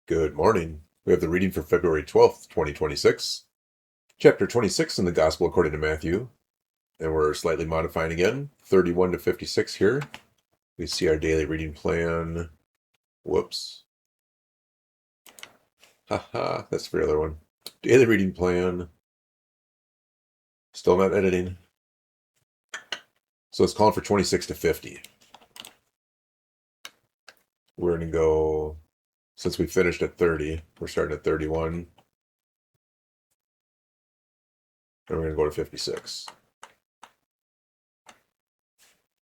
Good morning. We have the reading for February 12th, 2026, chapter 26 in the Gospel according to Matthew. And we're slightly modifying again, 31 to 56 here. We see our daily reading plan. Whoops. Haha, that's for the other one. Daily reading plan. Still not editing. So it's calling for 26 to 50. We're going to go, since we finished at 30, we're starting at 31. And we're going to go to 56.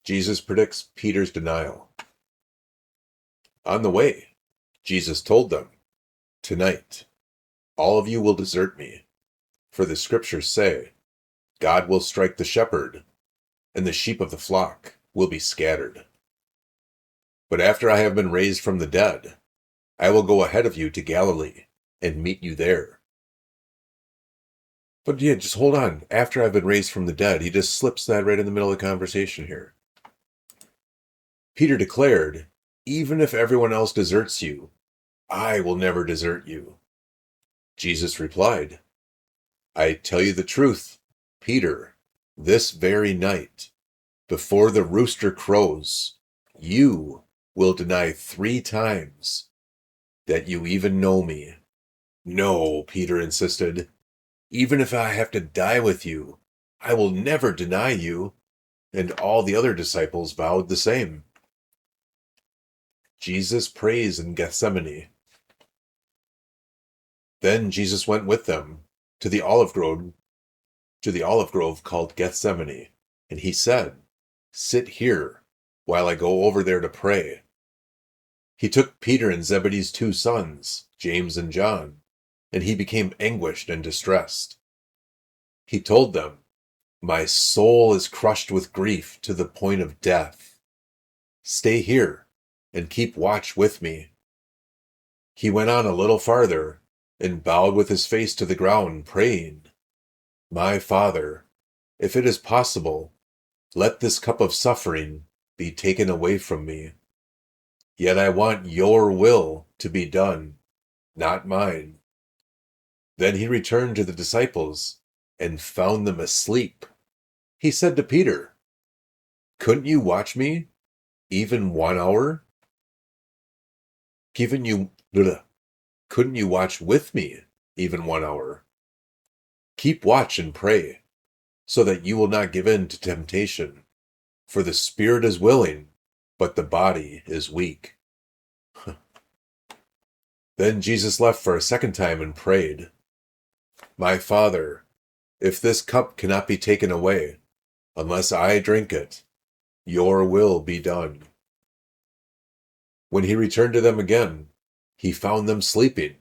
Jesus predicts Peter's denial. On the way, Jesus told them, "Tonight, all of you will desert me, for the scriptures say, God will strike the shepherd, and the sheep of the flock will be scattered. But after I have been raised from the dead, I will go ahead of you to Galilee and meet you there." But yeah, just hold on. After I've been raised from the dead, he just slips that right in the middle of the conversation here. Peter declared, "Even if everyone else deserts you, I will never desert you." Jesus replied, "I tell you the truth, Peter, this very night, before the rooster crows, you will deny 3 times that you even know me." "No," Peter insisted. "Even if I have to die with you, I will never deny you." And all the other disciples vowed the same. Jesus prays in Gethsemane. Then Jesus went with them to the olive grove called Gethsemane, and he said, "Sit here while I go over there to pray." He took Peter and Zebedee's 2 sons, James and John, and he became anguished and distressed. He told them, "My soul is crushed with grief to the point of death. Stay here and keep watch with me." He went on a little farther and bowed with his face to the ground, praying, "My Father, if it is possible, let this cup of suffering be taken away from me. Yet I want your will to be done, not mine." Then he returned to the disciples and found them asleep. He said to Peter, "Couldn't you watch me even 1 hour? Couldn't you watch with me even 1 hour? Keep watch and pray, so that you will not give in to temptation. For the spirit is willing, but the body is weak." Then Jesus left for a second time and prayed, "My Father, if this cup cannot be taken away, unless I drink it, your will be done." When he returned to them again, he found them sleeping,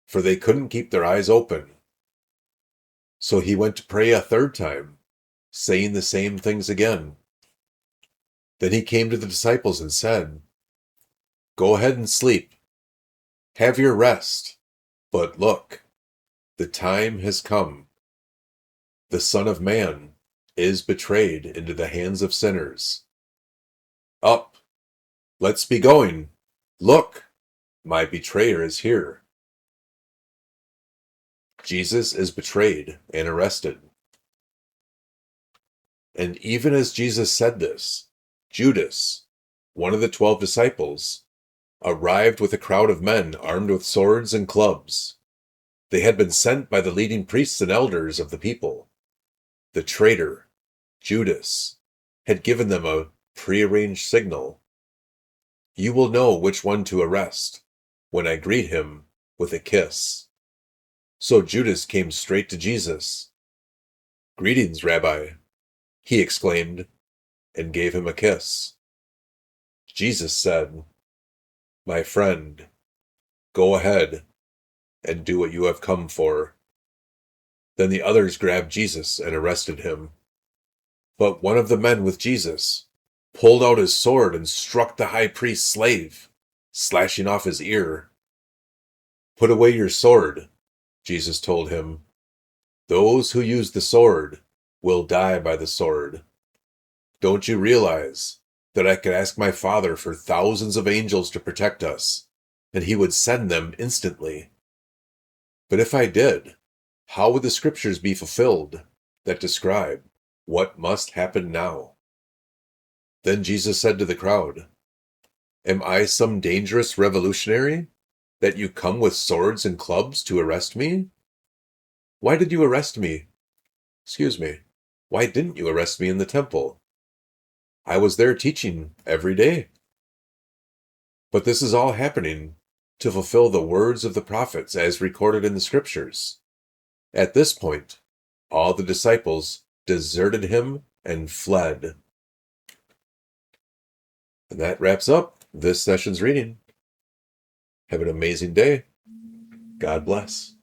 for they couldn't keep their eyes open. So he went to pray a third time, saying the same things again. Then he came to the disciples and said, "Go ahead and sleep. Have your rest. But look, the time has come. The Son of Man is betrayed into the hands of sinners. Up, let's be going. Look, my betrayer is here." Jesus is betrayed and arrested. And even as Jesus said this, Judas, one of the 12 disciples, arrived with a crowd of men armed with swords and clubs. They had been sent by the leading priests and elders of the people. The traitor, Judas, had given them a prearranged signal. "You will know which one to arrest when I greet him with a kiss." So Judas came straight to Jesus. "Greetings, Rabbi," he exclaimed, and gave him a kiss. Jesus said, "My friend, go ahead and do what you have come for." Then the others grabbed Jesus and arrested him. But one of the men with Jesus pulled out his sword and struck the high priest's slave, slashing off his ear. "Put away your sword," Jesus told him. "Those who use the sword will die by the sword. Don't you realize that I could ask my Father for thousands of angels to protect us, and he would send them instantly. But if I did, how would the scriptures be fulfilled that describe what must happen now? Then Jesus said to the crowd, Am I some dangerous revolutionary, that you come with swords and clubs to arrest me? Why did you arrest me? Excuse me. Why didn't you arrest me in the temple? I was there teaching every day. But this is all happening to fulfill the words of the prophets as recorded in the scriptures. At this point, all the disciples deserted him and fled. And that wraps up this session's reading. Have an amazing day. God bless.